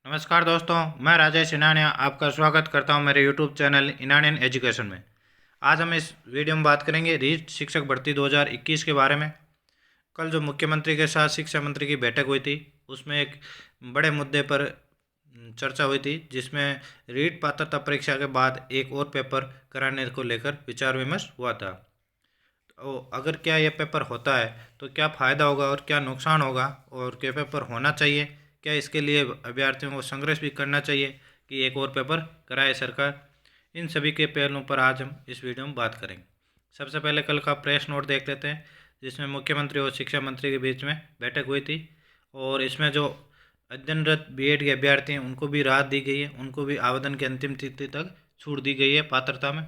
नमस्कार दोस्तों, मैं राजेश इनानिया आपका स्वागत करता हूं मेरे यूट्यूब चैनल इनानियन एजुकेशन में। आज हम इस वीडियो में बात करेंगे रीट शिक्षक भर्ती 2021 के बारे में। कल जो मुख्यमंत्री के साथ शिक्षा मंत्री की बैठक हुई थी, उसमें एक बड़े मुद्दे पर चर्चा हुई थी, जिसमें रीट पात्रता परीक्षा के बाद एक और पेपर कराने को लेकर विचार विमर्श हुआ था। तो अगर क्या ये पेपर होता है तो क्या फ़ायदा होगा और क्या नुकसान होगा, और क्या पेपर होना चाहिए, क्या इसके लिए अभ्यर्थियों को संघर्ष भी करना चाहिए कि एक और पेपर कराए सरकार। इन सभी के पहलुओं पर आज हम इस वीडियो में बात करेंगे। सबसे पहले कल का प्रेस नोट देख लेते हैं, जिसमें मुख्यमंत्री और शिक्षा मंत्री के बीच में बैठक हुई थी, और इसमें जो अध्ययनरत बीएड के अभ्यर्थी हैं उनको भी राहत दी गई है, उनको भी आवेदन की अंतिम तिथि तक छूट दी गई है पात्रता में।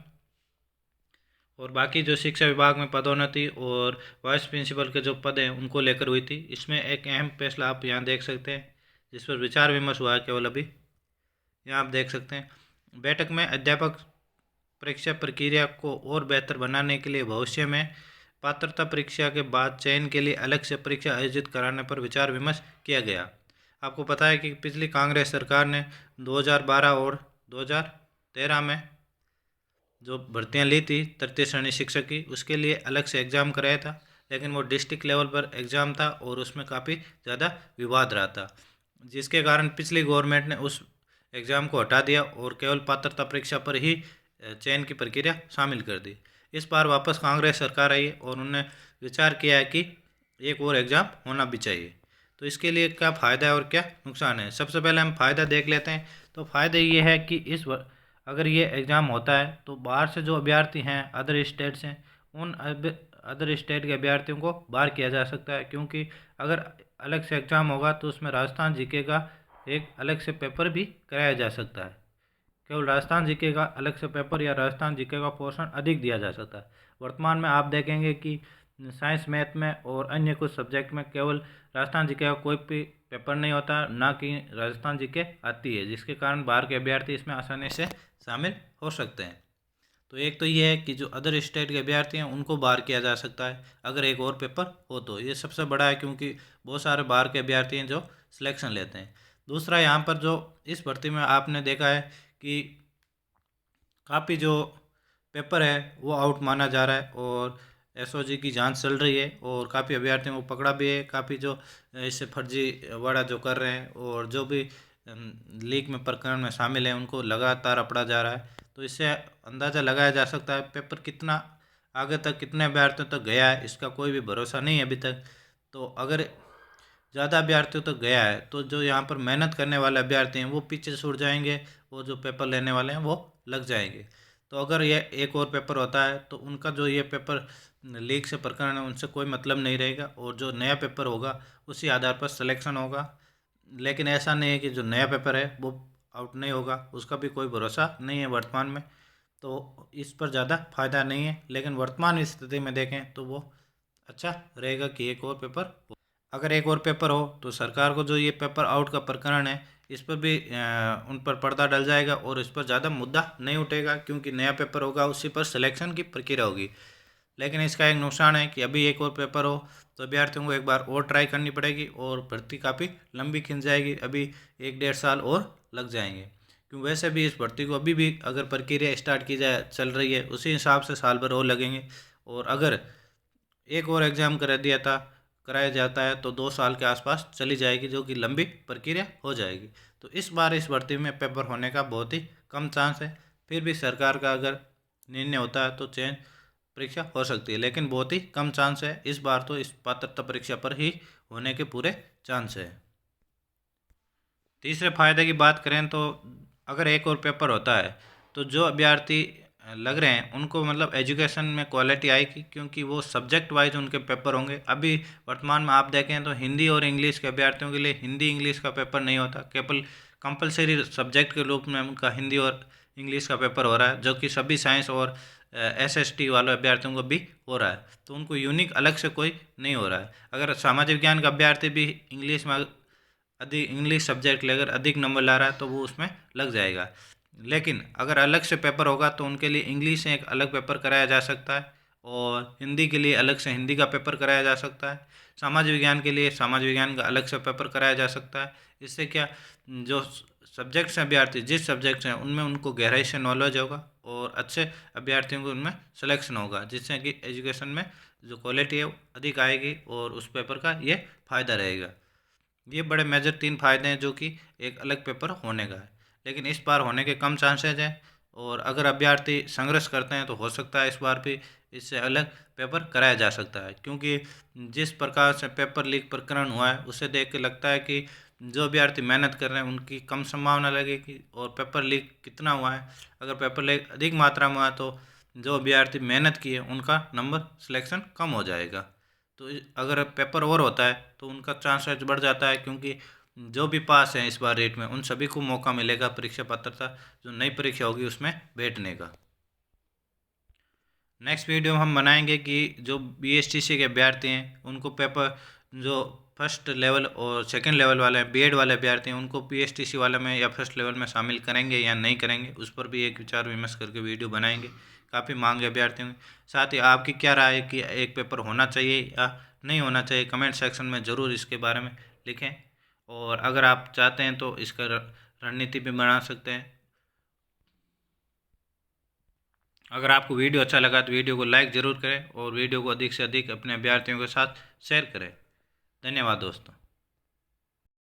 और बाकी जो शिक्षा विभाग में पदोन्नति और वाइस प्रिंसिपल के जो पद हैं उनको लेकर हुई थी, इसमें एक अहम फैसला आप यहाँ देख सकते हैं, जिस पर विचार विमर्श हुआ है केवल अभी। यहाँ आप देख सकते हैं, बैठक में अध्यापक परीक्षा प्रक्रिया को और बेहतर बनाने के लिए भविष्य में पात्रता परीक्षा के बाद चयन के लिए अलग से परीक्षा आयोजित कराने पर विचार विमर्श किया गया। आपको पता है कि पिछली कांग्रेस सरकार ने 2012 और 2013 में जो भर्तियां ली थी तृतीय श्रेणी शिक्षक की, उसके लिए अलग से एग्ज़ाम कराया था, लेकिन वो डिस्ट्रिक्ट लेवल पर एग्ज़ाम था और उसमें काफ़ी ज़्यादा विवाद रहा था, जिसके कारण पिछली गवर्नमेंट ने उस एग्ज़ाम को हटा दिया और केवल पात्रता परीक्षा पर ही चयन की प्रक्रिया शामिल कर दी। इस बार वापस कांग्रेस सरकार आई और उन्होंने विचार किया है कि एक और एग्ज़ाम होना भी चाहिए। तो इसके लिए क्या फ़ायदा है और क्या नुकसान है, सबसे पहले हम फ़ायदा देख लेते हैं। तो फ़ायदा ये है कि अगर ये एग्ज़ाम होता है तो बाहर से जो अभ्यर्थी हैं, अदर स्टेट से, उन अदर स्टेट के अभ्यर्थियों को बाहर किया जा सकता है, क्योंकि अगर अलग से एग्ज़ाम होगा तो उसमें राजस्थान जीके का एक अलग से पेपर भी कराया जा सकता है। केवल राजस्थान जीके का अलग से पेपर या राजस्थान जीके का पोर्शन अधिक दिया जा सकता है। वर्तमान में आप देखेंगे कि साइंस मैथ में और अन्य कुछ सब्जेक्ट में केवल राजस्थान जीके का कोई भी पेपर नहीं होता, ना कि राजस्थान जीके आती है, जिसके कारण बाहर के अभ्यर्थी इसमें आसानी से शामिल हो सकते हैं। तो एक तो ये है कि जो अदर स्टेट के अभ्यर्थी हैं उनको बाहर किया जा सकता है अगर एक और पेपर हो, तो ये सबसे बड़ा है, क्योंकि बहुत सारे बाहर के अभ्यर्थी हैं जो सिलेक्शन लेते हैं। दूसरा, यहाँ पर जो इस भर्ती में आपने देखा है कि काफ़ी जो पेपर है वो आउट माना जा रहा है, और एसओजी की जांच चल रही है, और काफ़ी अभ्यर्थियों को पकड़ा भी है, काफ़ी जो इससे फर्जी वाड़ा जो कर रहे हैं और जो भी लीक में प्रकरण में शामिल हैं उनको लगातार अपड़ा जा रहा है। तो इससे अंदाज़ा लगाया जा सकता है पेपर कितना आगे तक, कितने अभ्यर्थियों तक गया है, इसका कोई भी भरोसा नहीं है अभी तक। तो अगर ज़्यादा अभ्यर्थियों तक गया है तो जो यहाँ पर मेहनत करने वाले अभ्यर्थी हैं वो पीछे छूट जाएंगे, और जो पेपर लेने वाले हैं वो लग जाएंगे। तो अगर ये एक और पेपर होता है तो उनका जो ये पेपर लीक से प्रकरण है उनसे कोई मतलब नहीं रहेगा, और जो नया पेपर होगा उसी आधार पर सिलेक्शन होगा। लेकिन ऐसा नहीं है कि जो नया पेपर है वो आउट नहीं होगा, उसका भी कोई भरोसा नहीं है वर्तमान में। तो इस पर ज़्यादा फायदा नहीं है, लेकिन वर्तमान स्थिति में देखें तो वो अच्छा रहेगा कि एक और पेपर हो। अगर एक और पेपर हो तो सरकार को जो ये पेपर आउट का प्रकरण है इस पर भी उन पर पर्दा डल जाएगा, और इस पर ज़्यादा मुद्दा नहीं उठेगा, क्योंकि नया पेपर होगा उसी पर सिलेक्शन की प्रक्रिया होगी। लेकिन इसका एक नुकसान है कि अभी एक और पेपर हो तो अभ्यर्थियों को एक बार और ट्राई करनी पड़ेगी, और भर्ती काफ़ी लंबी खिंच जाएगी, अभी 1-1.5 साल और लग जाएंगे। क्यों, वैसे भी इस भर्ती को अभी भी अगर प्रक्रिया स्टार्ट की जाए चल रही है, उसी हिसाब से साल भर और लगेंगे, और अगर एक और एग्ज़ाम कराया जाता है तो 2 साल के आसपास चली जाएगी, जो कि लंबी प्रक्रिया हो जाएगी। तो इस बार इस भर्ती में पेपर होने का बहुत ही कम चांस है। फिर भी सरकार का अगर निर्णय होता है तो चयन परीक्षा हो सकती है, लेकिन बहुत ही कम चांस है। इस बार तो इस पात्रता परीक्षा पर ही होने के पूरे चांस है। तीसरे फायदे की बात करें तो अगर एक और पेपर होता है तो जो अभ्यर्थी लग रहे हैं उनको मतलब एजुकेशन में क्वालिटी आएगी, क्योंकि वो सब्जेक्ट वाइज उनके पेपर होंगे। अभी वर्तमान में आप देखें तो हिंदी और इंग्लिश के अभ्यर्थियों के लिए हिंदी इंग्लिश का पेपर नहीं होता, केवल कंपलसरी सब्जेक्ट के रूप में उनका हिंदी और इंग्लिश का पेपर हो रहा है, जो कि सभी साइंस और एसएसटी वाले अभ्यर्थियों को भी हो रहा है। तो उनको यूनिक अलग से कोई नहीं हो रहा है। अगर सामाजिक विज्ञान का अभ्यर्थी भी इंग्लिश में अधिक इंग्लिश सब्जेक्ट लेकर अधिक नंबर ला रहा है तो वो उसमें लग जाएगा। लेकिन अगर अलग से पेपर होगा तो उनके लिए इंग्लिश से एक अलग पेपर कराया जा सकता है, और हिंदी के लिए अलग से हिंदी का पेपर कराया जा सकता है। समाज विज्ञान के लिए समाज विज्ञान का अलग से पेपर कराया जा सकता है। इससे क्या, जो सब्जेक्ट्स हैं अभ्यर्थी जिस सब्जेक्ट्स हैं उनमें उनको गहराई से नॉलेज होगा और अच्छे अभ्यर्थियों को उनमें सिलेक्शन होगा, जिससे कि एजुकेशन में जो क्वालिटी है वो अधिक आएगी और उस पेपर का ये फ़ायदा रहेगा। ये बड़े मेजर 3 फ़ायदे हैं जो कि एक अलग पेपर होने का है, लेकिन इस बार होने के कम चांसेज हैं। और अगर अभ्यर्थी संघर्ष करते हैं तो हो सकता है इस बार भी इससे अलग पेपर कराया जा सकता है, क्योंकि जिस प्रकार से पेपर लीक प्रकरण हुआ है उसे देख के लगता है कि जो अभ्यर्थी मेहनत कर रहे हैं उनकी कम संभावना लगेगी। और पेपर लीक कितना हुआ है, अगर पेपर लीक अधिक मात्रा में हुआ तो जो अभ्यर्थी मेहनत किए उनका नंबर सिलेक्शन कम हो जाएगा। तो अगर पेपर और होता है तो उनका चांसेस बढ़ जाता है, क्योंकि जो भी पास हैं इस बार रेट में उन सभी को मौका मिलेगा परीक्षा पात्रता जो नई परीक्षा होगी उसमें बैठने का। नेक्स्ट वीडियो में हम बनाएंगे कि जो बीएसटीसी के अभ्यर्थी हैं उनको पेपर जो फर्स्ट लेवल और सेकंड लेवल वाले हैं, बीएड वाले अभ्यर्थी हैं, उनको पीएसटीसी वाले में या फर्स्ट लेवल में शामिल करेंगे या नहीं करेंगे, उस पर भी एक विचार विमर्श करके वीडियो बनाएंगे। काफ़ी मांग है अभ्यर्थियों की। साथ ही आपकी क्या राय है कि एक पेपर होना चाहिए या नहीं होना चाहिए, कमेंट सेक्शन में ज़रूर इसके बारे में लिखें। और अगर आप चाहते हैं तो इसका रणनीति भी बना सकते हैं। अगर आपको वीडियो अच्छा लगा तो वीडियो को लाइक ज़रूर करें और वीडियो को अधिक से अधिक अपने अभ्यर्थियों के साथ शेयर करें। धन्यवाद दोस्तों।